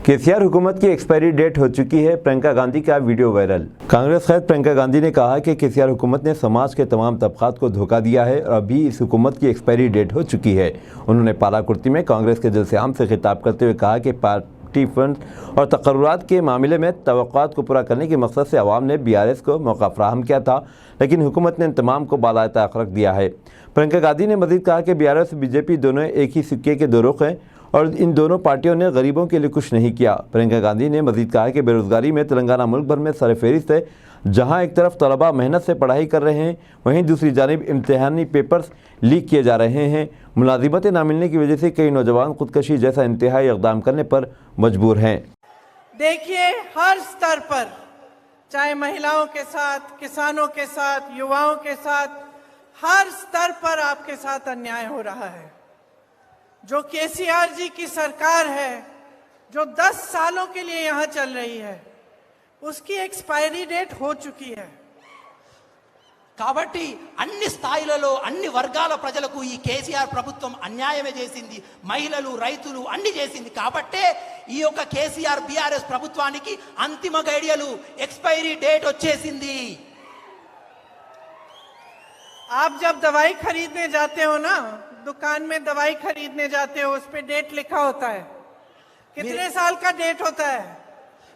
केसीआर हुकूमत की expiry date हो चुकी है, प्रियंका गांधी का वीडियो वायरल। कांग्रेस खैर प्रियंका गांधी ने कहा कि केसीआर हुकूमत ने समाज के तमाम तबकात को धोखा दिया है और अभी इस हुकूमत की एक्सपायरी डेट हो चुकी है। उन्होंने पालाकुर्ती में कांग्रेस के जलसे-आम से खिताब करते हुए कहा कि पार्टी फंड और तकर्रुरात के मामले में तवक्कुआत को पूरा करने के मकसद से अवाम ने BRS को मौका फराहम किया था, लेकिन हुकूमत ने इन तमाम को बाला-ए-ताक़ रख दिया है। प्रियंका गांधी ने मज़ीद कहा कि BRS और BJP दोनों एक ही सिक्के के दो रुख हैं और इन दोनों पार्टियों ने गरीबों के लिए कुछ नहीं किया। प्रियंका गांधी ने मज़ीद कहा कि बेरोज़गारी में तेलंगाना मुल्क भर में सरफ़हरिस्त है, जहां एक तरफ तलबा मेहनत से पढ़ाई कर रहे हैं, वहीं दूसरी जानिब इम्तिहानी पेपर्स लीक किए जा रहे हैं। मुलाजिमतें ना मिलने की वजह से कई नौजवान खुदकशी जैसा इंतहाई इक़दाम करने पर मजबूर हैं। देखिए, हर स्तर पर, चाहे महिलाओं के साथ, किसानों के साथ, युवाओं के साथ, हर स्तर पर आपके साथ अन्याय हो रहा है। जो केसीआर जी की सरकार है, जो 10 सालों के लिए यहां चल रही है, उसकी एक्सपायरी डेट हो चुकी है। కాబట్టి అన్ని స్థాయిలలో అన్ని వర్గాల ప్రజలకు ఈ కేసీఆర్ ప్రభుత్వం అన్యాయమే చేసింది, మహిళలు రైతులు అన్ని చేసింది। కాబట్టే ఈ యొక్క కేసీఆర్ BRS ప్రభుత్వానికి అంతిమ గడియలు एक्सपायरी डेट వచ్చేసింది। आप जब दवाई खरीदने जाते हो ना, दुकान में दवाई खरीदने जाते हो, उस पे डेट लिखा होता है, कितने साल का डेट होता है।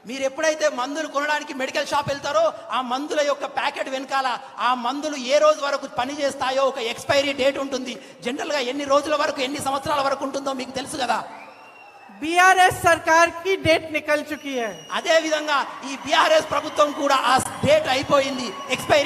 మీరు ఎప్పుడైతే మందులు కొనడానికి మెడికల్ షాప్ వెళ్తారో ఆ మందుల యొక్క ప్యాకెట్ వెనకాల ఆ మందులు ఏ రోజు వరకు పని చేస్తాయో ఒక ఎక్స్పైరీ డేట్ ఉంటుంది। జనరల్ గా ఎన్ని రోజుల వరకు ఎన్ని సంవత్సరాల వరకు ఉంటుందో మీకు తెలుసు కదా। BRS सरकार की डेट निकल चुकी है। అదే విధంగా ఈ BRS ప్రభుత్వం కూడా ఆ డేట్ అయిపోయింది, ఎక్స్పైరీ